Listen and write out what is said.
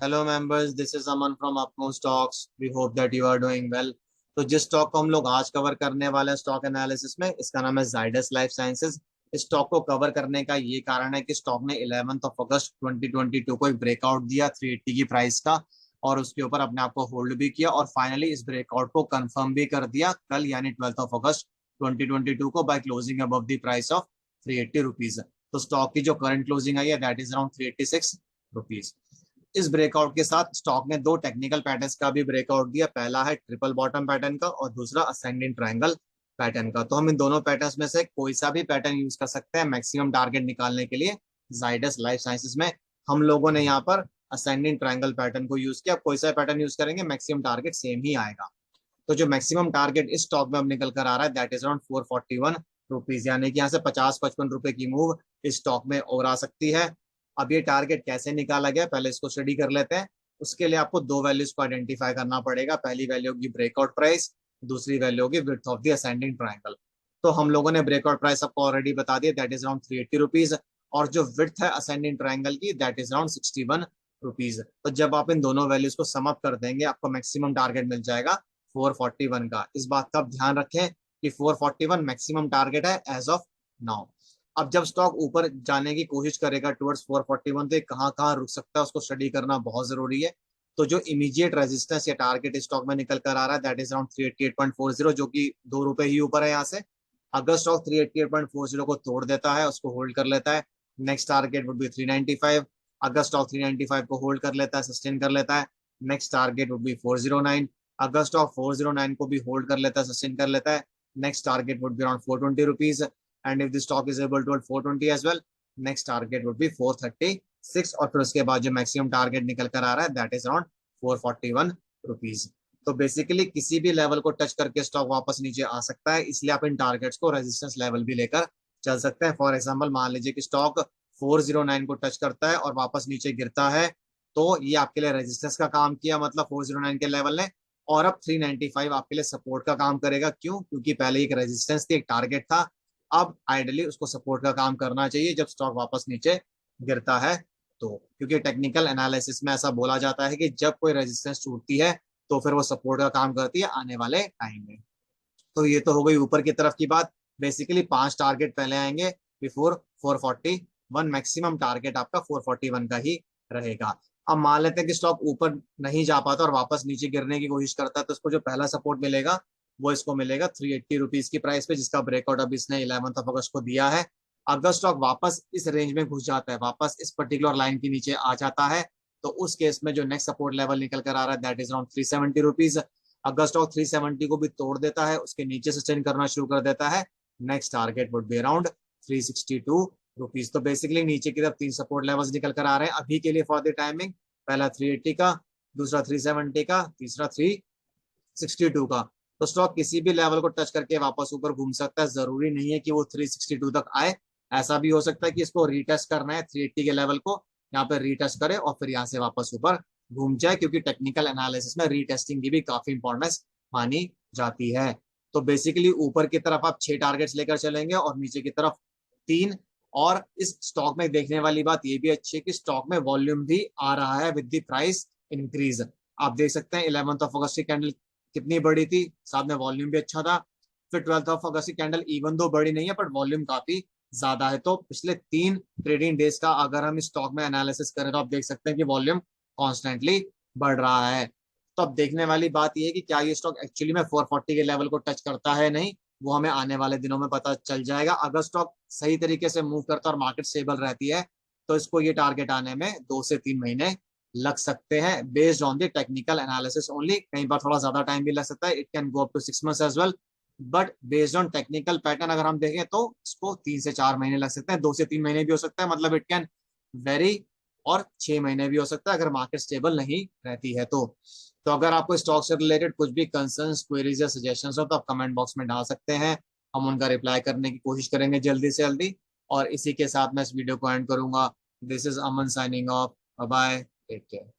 Hello members, this is Aman from अपमो stocks. We hope that you are doing well. तो जिस stock को हम लोग आज कवर करने वाले हैं स्टॉक एनालिसिस में, इसका नाम है जाइडस लाइफ साइंसेज। इस स्टॉक को कवर करने का ये कारण है कि स्टॉक ने 11 अगस्त 2022 को एक ब्रेकआउट दिया 380 की प्राइस का, और उसके ऊपर अपने आप को होल्ड भी किया और फाइनली इस ब्रेकआउट को कंफर्म भी कर दिया कल, यानी 12 अगस्त 2022 को, by closing above the price of 380 rupees. तो स्टॉक की जो करंट क्लोजिंग आई है दैट इज अराउंड 386 रुपीज। इस ब्रेकआउट के साथ स्टॉक ने दो टेक्निकल पैटर्न्स का भी ब्रेकआउट दिया। पहला है ट्रिपल बॉटम पैटर्न का और दूसरा असेंडिंग ट्रायंगल पैटर्न का। तो हम इन दोनों पैटर्न्स में से कोई सा भी पैटर्न यूज कर सकते हैं मैक्सिमम टारगेट निकालने के लिए। जाइडस लाइफ साइंसेज में हम लोगों ने यहाँ पर असेंडिंग ट्रायंगल पैटर्न को यूज किया। कोई सा पैटर्न यूज करेंगे मैक्सिमम टारगेट सेम ही आएगा। तो जो मैक्सिमम टारगेट इस स्टॉक में अब निकल कर आ रहा है दैट इज अराउंड 441 रुपीज, यानी कि यहाँ से 50-55 रुपए की मूव इस स्टॉक में और आ सकती है। अब ये टारगेट कैसे निकाला गया, पहले इसको स्टडी कर लेते हैं। उसके लिए आपको दो वैल्यूज को आइडेंटिफाई करना पड़ेगा। पहली वैल्यू होगी ब्रेकआउट प्राइस, दूसरी वैल्यू होगी width of the ascending triangle. तो हम लोगों ने ब्रेकआउट प्राइस आपको ऑलरेडी बता दिया, दैट इज अराउंड 380 रुपीज, और जो विड्थ है असेंडिंग ट्रायंगल की दैट इज अराउंड 61 रुपीज। तो जब आप इन दोनों वैल्यूज को सम अप कर देंगे आपको मैक्सिमम टारगेट मिल जाएगा 441 का। इस बात का आप ध्यान रखें कि 441 मैक्सिमम टारगेट है एज ऑफ नाउ। अब जब स्टॉक ऊपर जाने की कोशिश करेगा टुवर्ड्स 441, तो कहाँ कहाँ रुक सकता है उसको स्टडी करना बहुत जरूरी है। तो जो इमीडिएट रेजिस्टेंस या टारगेट स्टॉक में निकल कर आ रहा है दैट इज अराउंड 388.40, जो कि 2 रुपए ही ऊपर है यहाँ से। अगर स्टॉक 388.40 को तोड़ देता है, उसको होल्ड कर लेता है, नेक्स्ट टारगेट वुड बी 395। अगर स्टॉक 395 को होल्ड कर लेता है, सस्टेन कर लेता है, नेक्स्ट टारगेट वुड बी 409। अगर स्टॉक 409 को भी होल्ड कर लेता है, सस्टेन कर लेता है, next target would be around 420 rupees. And if the stock is able to hold 420 as well, next target would be 436। और फिर उसके बाद जो मैक्सिमम टारगेट निकल कर आ रहा है दैट इज अराउंड 441 रुपीज। तो बेसिकली किसी भी लेवल को टच करके स्टॉक वापस नीचे आ सकता है, इसलिए आप इन टारगेट्स को रेजिस्टेंस लेवल भी लेकर चल सकते हैं। फॉर एग्जाम्पल मान लीजिए कि स्टॉक 409 को टच करता है और वापस नीचे गिरता है, तो ये आपके लिए रेजिस्टेंस का काम किया, मतलब 409 के लेवल ने। और अब 395 आपके लिए सपोर्ट का काम करेगा। क्यों? क्योंकि पहले एक रेजिस्टेंस थी, एक टारगेट था, अब आइडियली उसको सपोर्ट का काम करना चाहिए जब स्टॉक वापस नीचे गिरता है। तो क्योंकि टेक्निकल एनालिसिस में ऐसा बोला जाता है कि जब कोई रेजिस्टेंस टूटती है तो फिर वो सपोर्ट का काम करती है आने वाले टाइम में। तो ये तो हो गई ऊपर की तरफ की बात। बेसिकली 5 टारगेट पहले आएंगे बिफोर 441। मैक्सिमम टारगेट आपका 441 का ही रहेगा। अब मान लेते हैं कि स्टॉक ऊपर नहीं जा पाता और वापस नीचे गिरने की कोशिश करता है, तो इसको जो पहला सपोर्ट मिलेगा वो इसको मिलेगा 380 रुपीज की प्राइस पे, जिसका ब्रेकआउट अब इसने 11 अगस्त को दिया है। अगर स्टॉक वापस इस रेंज में घुस जाता है, वापस इस पर्टिकुलर लाइन के नीचे आ जाता है, तो उस केस में जो नेक्स्ट सपोर्ट लेवल निकल कर आ रहा है दैट इज अराउंड 370 रुपीज। अगर स्टॉक 370 को भी तोड़ देता है, उसके नीचे सस्टेन करना शुरू कर देता है, next target would be around 362 rupees. तो बेसिकली नीचे की तरफ 3 सपोर्ट लेवल्स निकल कर आ रहे हैं अभी के लिए फॉर द टाइमिंग। पहला 380 का, दूसरा 370 का, तीसरा 362 का। तो स्टॉक किसी भी लेवल को टच करके वापस ऊपर घूम सकता है, जरूरी नहीं है कि वो 362 तक आए। ऐसा भी हो सकता है कि इसको रीटेस्ट करना है 380 के लेवल को, यहाँ पे रीटेस्ट करे और फिर यहाँ से वापस ऊपर घूम जाए, क्योंकि टेक्निकल एनालिसिस में रीटेस्टिंग की भी काफी इंपॉर्टेंस मानी जाती है। तो बेसिकली ऊपर की तरफ आप 6 टारगेट्स लेकर चलेंगे और नीचे की तरफ 3। और इस स्टॉक में देखने वाली बात ये भी अच्छी है कि स्टॉक में वॉल्यूम भी आ रहा है विद द प्राइस इंक्रीज। आप देख सकते हैं 11 अगस्त की कैंडल कितनी बड़ी थी, साथ में वॉल्यूम भी अच्छा था। फिर 12 अगस्त की कैंडल इवन दो बड़ी नहीं है बट वॉल्यूम काफी ज्यादा है। तो पिछले 3 ट्रेडिंग डेज का अगर हम स्टॉक में एनालिसिस करें तो आप देख सकते हैं कि वॉल्यूम कॉन्स्टेंटली बढ़ रहा है। तो अब देखने वाली बात यह है कि क्या ये स्टॉक एक्चुअली में 440 के लेवल को टच करता है, नहीं, वो हमें आने वाले दिनों में पता चल जाएगा। अगर स्टॉक सही तरीके से मूव करता है और मार्केट स्टेबल रहती है तो इसको ये टारगेट आने में 2 से 3 महीने लग सकते हैं, based on the technical analysis only. कई बार थोड़ा ज्यादा टाइम भी लग सकता है, it can go up to 6 months as well, but based on technical pattern अगर हम देखें तो इसको 3 से 4 महीने लग सकते हैं, 2 से 3 महीने भी हो सकता है, मतलब इट कैन वेरी, और 6 महीने भी हो सकता है अगर मार्केट स्टेबल नहीं रहती है तो अगर आपको स्टॉक से रिलेटेड कुछ भी कंसर्न्स, क्वेरीज या सजेशंस हो तो आप कमेंट बॉक्स में डाल सकते हैं, हम उनका रिप्लाई करने की कोशिश करेंगे जल्दी से जल्दी। और इसी के साथ मैं इस वीडियो को एंड करूंगा। This is Aman signing off, bye, take care.